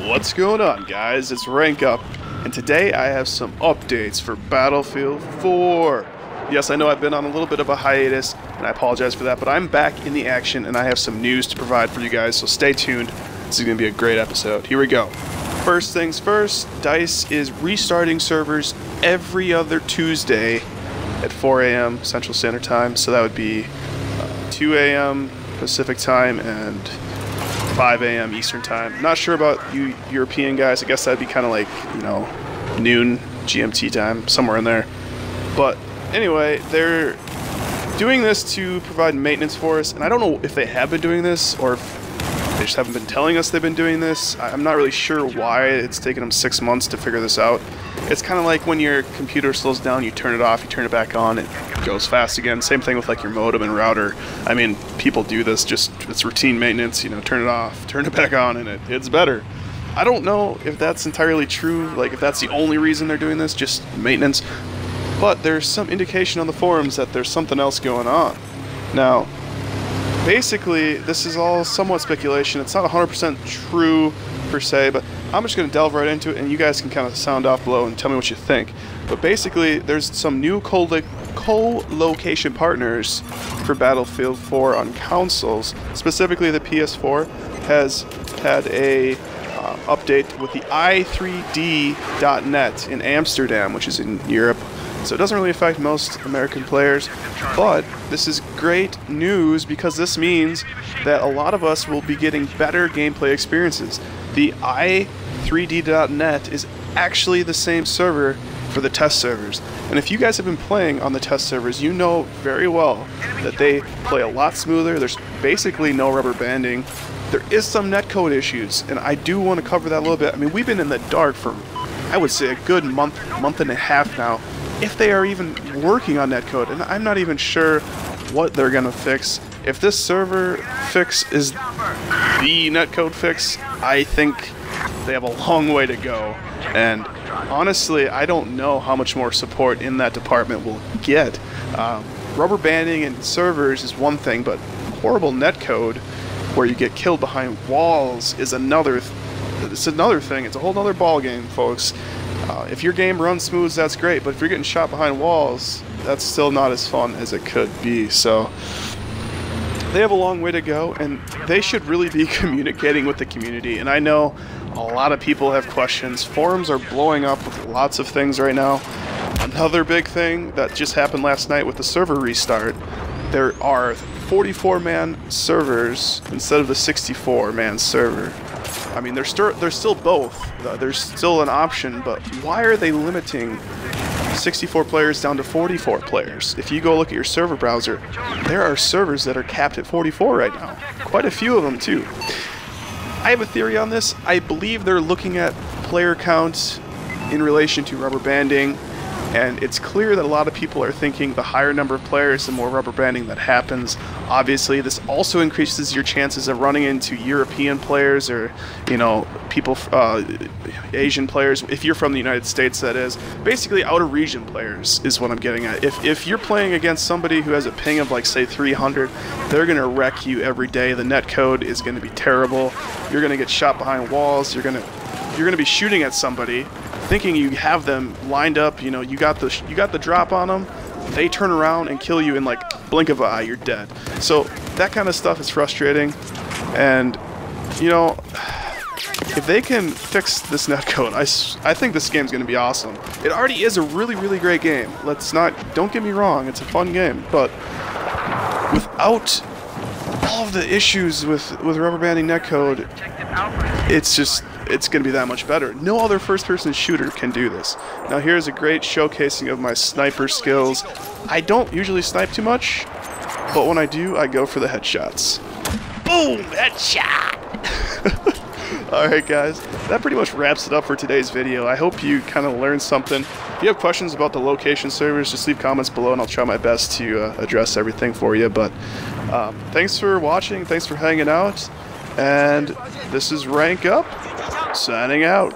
What's going on, guys? It's Rank Up, and today I have some updates for Battlefield 4. Yes, I know I've been on a little bit of a hiatus, and I apologize for that, but I'm back in the action, and I have some news to provide for you guys, so stay tuned. This is going to be a great episode. Here we go. First things first, DICE is restarting servers every other Tuesday at 4 a.m. Central Standard Time, so that would be 2 a.m. Pacific Time and 5 a.m. Eastern Time. Not sure about you European guys. I guess that'd be kind of like, you know, noon GMT time, somewhere in there. But anyway, they're doing this to provide maintenance for us, and I don't know if they have been doing this or if they just haven't been telling us they've been doing this. I'm not really sure why it's taken them 6 months to figure this out. It's kind of like when your computer slows down, you turn it off, you turn it back on, it goes fast again. Same thing with like your modem and router. I mean, people do this, just it's routine maintenance, you know, turn it off, turn it back on, and it's better. I don't know if that's entirely true, like if that's the only reason they're doing this, just maintenance, but there's some indication on the forums that there's something else going on. Now, basically, this is all somewhat speculation. It's not 100% true per se, but I'm just going to delve right into it, and you guys can kind of sound off below and tell me what you think. But basically, there's some new co-location partners for Battlefield 4 on consoles. Specifically, the PS4 has had a update with the i3d.net in Amsterdam, which is in Europe. So it doesn't really affect most American players, but this is great news because this means that a lot of us will be getting better gameplay experiences. The i3d.net is actually the same server for the test servers, and if you guys have been playing on the test servers, you know very well that they play a lot smoother. There's basically no rubber banding. There is some netcode issues, and I do want to cover that a little bit. I mean, we've been in the dark for, I would say, a good month and a half now, if they are even working on netcode, and I'm not even sure what they're gonna fix. If this server fix is the netcode fix, I think they have a long way to go, and honestly, I don't know how much more support in that department we'll get. Rubber banding in servers is one thing, but horrible netcode where you get killed behind walls is another thing. It's a whole other ball game, folks. If your game runs smooth, that's great, but if you're getting shot behind walls, that's still not as fun as it could be. So they have a long way to go, and they should really be communicating with the community. And I know a lot of people have questions. Forums are blowing up with lots of things right now. Another big thing that just happened last night with the server restart, there are 44-man servers instead of the 64-man server. I mean, they're still both. There's still an option, but why are they limiting 64 players down to 44 players? If you go look at your server browser, there are servers that are capped at 44 right now. Quite a few of them, too. I have a theory on this. I believe they're looking at player count in relation to rubber banding, and it's clear that a lot of people are thinking the higher number of players, the more rubber banding that happens. Obviously, this also increases your chances of running into European players or, you know, people, Asian players, if you're from the United States, that is. Basically, out-of-region players is what I'm getting at. If you're playing against somebody who has a ping of, like, say, 300, they're going to wreck you every day. The netcode is going to be terrible. You're going to get shot behind walls. You're going to be shooting at somebody, thinking you have them lined up, you know, you got the drop on them, they turn around and kill you in like blink of an eye, you're dead. So that kind of stuff is frustrating, and you know, if they can fix this netcode, I think this game's gonna be awesome. It already is a really great game. Don't get me wrong, it's a fun game, but without all of the issues with rubber banding netcode, it's going to be that much better. No other first-person shooter can do this. Now here's a great showcasing of my sniper skills. I don't usually snipe too much, but when I do, I go for the headshots. Boom! Headshot! Alright guys, that pretty much wraps it up for today's video. I hope you kind of learned something. If you have questions about the location servers, just leave comments below and I'll try my best to address everything for you. But thanks for watching, thanks for hanging out, and this is Rank Up, signing out.